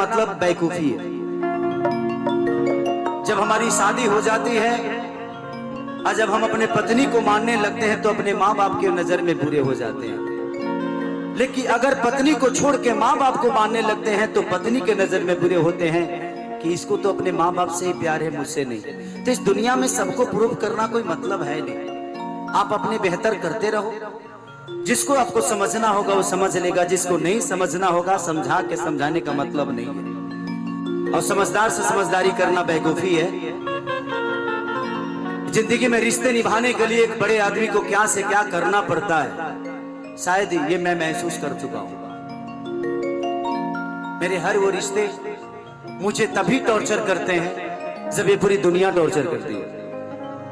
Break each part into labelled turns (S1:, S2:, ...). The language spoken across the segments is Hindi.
S1: मतलब बेवकूफी है। जब हमारी शादी हो जाती है और जब हम अपने पत्नी को मानने लगते हैं तो अपने माँ बाप की नजर में बुरे हो जाते हैं। लेकिन अगर पत्नी को छोड़ के माँ बाप को मानने लगते हैं तो पत्नी के नजर में बुरे होते हैं कि इसको तो अपने माँ बाप से ही प्यार है, मुझसे नहीं। तो इस दुनिया में सबको प्रूव करना कोई मतलब है नहीं। आप अपने बेहतर करते रहो। जिसको आपको समझना होगा वो समझ लेगा, जिसको नहीं समझना होगा समझा के समझाने का मतलब नहीं है। और समझदार से समझदारी करना बेवकूफी है। जिंदगी में रिश्ते निभाने के लिए एक बड़े आदमी को क्या से क्या करना पड़ता है, शायद ये मैं महसूस कर चुका हूं। मेरे हर वो रिश्ते मुझे तभी टॉर्चर करते हैं जब ये पूरी दुनिया टॉर्चर करती है।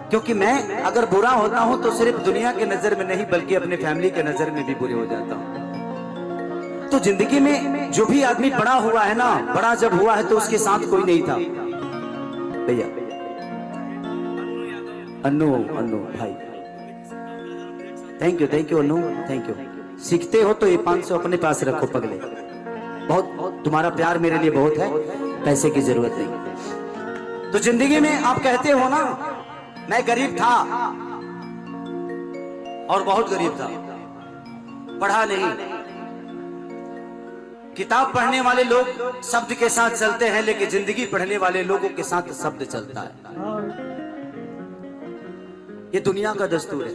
S1: क्योंकि मैं अगर बुरा होता हूं तो सिर्फ दुनिया के नजर में नहीं बल्कि अपने फैमिली के नजर में भी बुरे हो जाता हूं। तो जिंदगी में जो भी आदमी बड़ा हुआ है ना, बड़ा जब हुआ है तो उसके साथ कोई नहीं था। भैया अन्नू भाई, thank you Annu, thank you. सीखते हो तो ये 500 अपने पास रखो पगले। बहुत तुम्हारा प्यार मेरे लिए बहुत है, पैसे की जरूरत नहीं। तो जिंदगी में आप कहते हो ना, मैं गरीब था और बहुत गरीब था, पढ़ा नहीं। किताब पढ़ने वाले लोग शब्द के साथ चलते हैं, लेकिन जिंदगी पढ़ने वाले लोगों के साथ शब्द चलता है। ये दुनिया का दस्तूर है।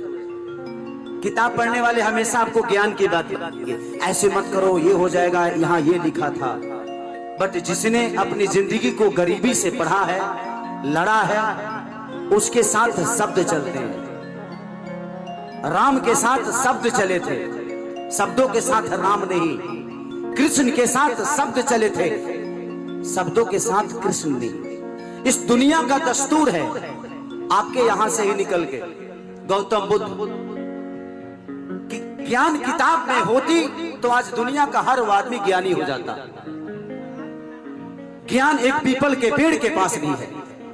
S1: किताब पढ़ने वाले हमेशा आपको ज्ञान की बात बताएंगे, ऐसे मत करो, ये हो जाएगा, यहाँ ये लिखा था। बट जिसने अपनी जिंदगी को गरीबी से पढ़ा है, लड़ा है, उसके साथ शब्द चलते हैं। राम के साथ शब्द चले थे, शब्दों के साथ राम नहीं। कृष्ण के साथ शब्द चले थे, शब्दों के साथ कृष्ण नहीं। इस दुनिया का दस्तूर है। आपके यहां से ही निकल के गौतम बुद्ध की ज्ञान किताब में होती तो आज दुनिया का हर आदमी ज्ञानी हो जाता। ज्ञान एक पीपल के पेड़ के पास भी है,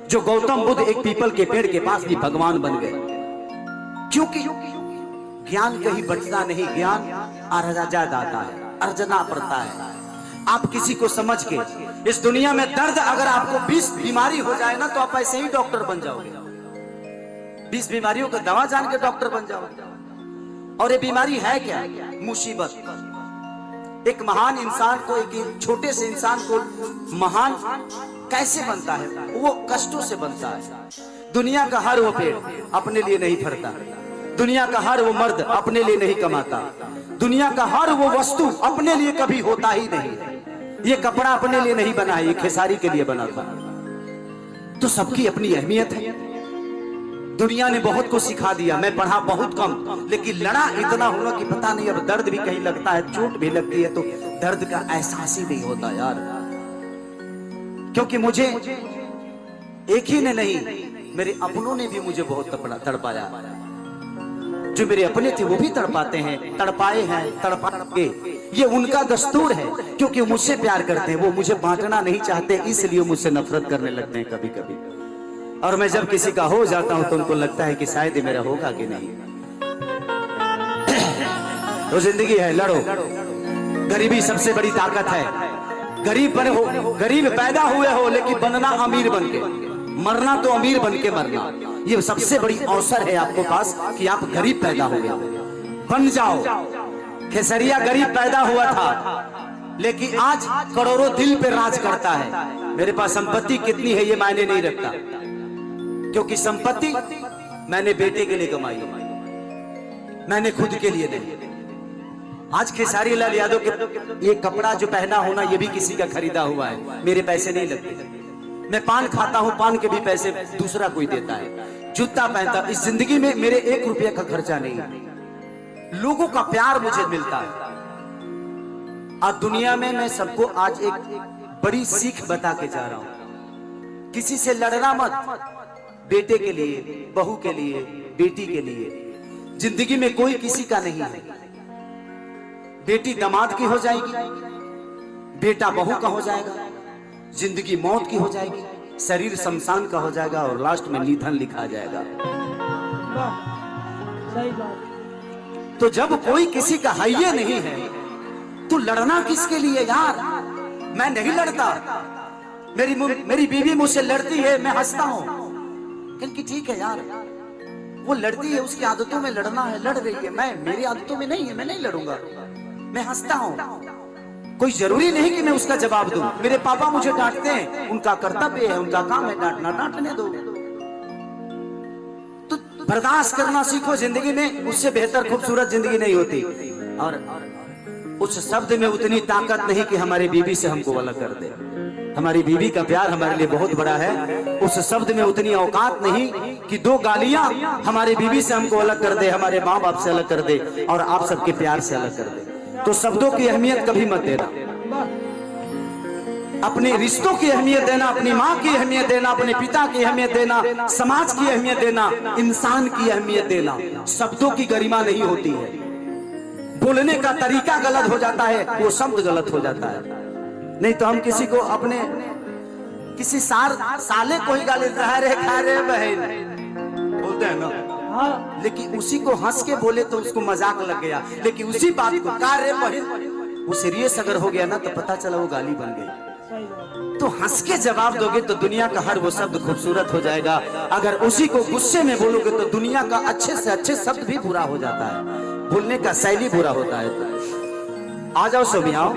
S1: जो गौतम बुद्ध एक पीपल के पेड़ के पास भी भगवान बन गए। क्योंकि ज्ञान कहीं बचता नहीं, ज्ञान अर्जा जाता है, अर्जना पड़ता है। आप किसी को समझ के, इस दुनिया में दर्द अगर आपको 20 बीमारी हो जाए ना तो आप ऐसे ही डॉक्टर बन जाओगे। 20 बीमारियों का दवा जान के डॉक्टर बन जाओगे। और ये बीमारी है क्या? मुसीबत। एक महान इंसान को, एक छोटे से इंसान को महान कैसे बनता है? वो कष्टों से बनता है। दुनिया का हर वो पेड़ अपने लिए नहीं फरता, दुनिया का हर वो मर्द अपने लिए नहीं कमाता, दुनिया का हर वो वस्तु अपने लिए कभी होता ही नहीं। ये कपड़ा अपने लिए नहीं बना है, ये खेसारी के लिए बना था। तो सबकी अपनी अहमियत है। दुनिया ने बहुत कुछ सिखा दिया, मैं पढ़ा बहुत कम, लेकिन लड़ा इतना हुआ कि पता नहीं, अब दर्द भी कहीं लगता है, चोट भी लगती है तो दर्द का एहसास ही नहीं होता यार। क्योंकि मुझे एक ही ने नहीं, मेरे अपनों ने भी मुझे बहुत तड़पाया। जो मेरे अपने थे वो भी तड़पाते हैं, तड़पाए हैं, तड़पाएंगे। ये उनका दस्तूर है, क्योंकि मुझसे प्यार करते हैं। वो मुझे बांटना नहीं चाहते, इसलिए मुझसे नफरत करने लगते हैं कभी कभी। और मैं जब किसी का हो जाता हूं तो उनको लगता है कि शायद ये मेरा होगा कि नहीं। तो जिंदगी है, लड़ो। गरीबी सबसे बड़ी ताकत है। गरीब बने हो, गरीब पैदा हुए हो, लेकिन बनना अमीर बन के, मरना तो अमीर बन के मरना। ये सबसे बड़ी अवसर है आपके पास कि आप गरीब पैदा हुए, बन जाओ। खेसरिया गरीब पैदा हुआ था, लेकिन आज करोड़ों दिल पे राज करता है। मेरे पास संपत्ति कितनी है ये मायने नहीं रखता, क्योंकि संपत्ति मैंने बेटे के लिए कमाई, मैंने खुद के लिए नहीं। आज खेसारी लाल यादव के ये कपड़ा जो पहना होना ये भी किसी का खरीदा हुआ है, मेरे पैसे नहीं लगते। मैं पान खाता हूं, पान के भी पैसे दूसरा कोई देता है। जूता पहनता, इस जिंदगी में मेरे 1 रुपया का खर्चा नहीं है। लोगों का प्यार मुझे मिलता है। आज दुनिया में मैं सबको आज एक बड़ी सीख बता के जा रहा हूं, किसी से लड़ना मत। बेटे के लिए, बहू के लिए, बेटी के लिए, जिंदगी में कोई किसी का नहीं है। बेटी दामाद की हो जाएगी, बेटा बहू का हो जाएगा, जिंदगी मौत की हो जाएगी, शरीर शमशान का हो जाएगा और लास्ट में निधन लिखा जाएगा।
S2: सही बात।
S1: तो जब कोई किसी का है नहीं है तो लड़ना किसके लिए यार? मैं नहीं लड़ता, मेरी बीवी मुझसे लड़ती है, मैं हंसता हूँ। क्योंकि ठीक है यार, वो लड़ती है, उसकी आदतों में लड़ना है, लड़ रही है, मेरी आदतों में नहीं है, मैं नहीं लड़ूंगा, मैं हंसता हूँ। कोई जरूरी नहीं कि मैं उसका जवाब दूं। मेरे पापा मुझे डांटते हैं, उनका कर्तव्य है, उनका काम है डांटना, डांटने दो। तो बर्दाश्त करना सीखो जिंदगी में, उससे बेहतर खूबसूरत जिंदगी नहीं होती। और उस शब्द में उतनी ताकत नहीं कि हमारी बीवी से हमको अलग कर दे। हमारी बीवी का प्यार हमारे लिए बहुत बड़ा है। उस शब्द में उतनी औकात नहीं कि दो गालियां हमारी बीवी से हमको अलग कर दे, हमारे माँ बाप से अलग कर दे और आप सबके प्यार से अलग कर दे। तो शब्दों की अहमियत कभी मत देना, अपने रिश्तों की अहमियत देना, अपनी माँ की अहमियत देना, अपने पिता की अहमियत देना, समाज की अहमियत देना, इंसान की अहमियत देना। शब्दों की गरिमा नहीं होती है, बोलने का तरीका गलत हो जाता है, वो शब्द गलत हो जाता है। नहीं तो हम किसी को अपने किसी साले को ही गाली खा रे बहन बोलते हैं ना, लेकिन उसी को हंस के बोले तो उसको मजाक लग गया। लेकिन उसी बात को का रे बहन वो सीरियस अगर हो गया ना तो पता चला वो गाली बन गई। तो हंस के जवाब दोगे तो दुनिया का हर वो शब्द खूबसूरत हो जाएगा। अगर उसी को गुस्से में बोलोगे तो दुनिया का अच्छे से अच्छे शब्द भी बुरा हो जाता है, बोलने का शैली बुरा होता है। तो आ जाओ सभी आओ।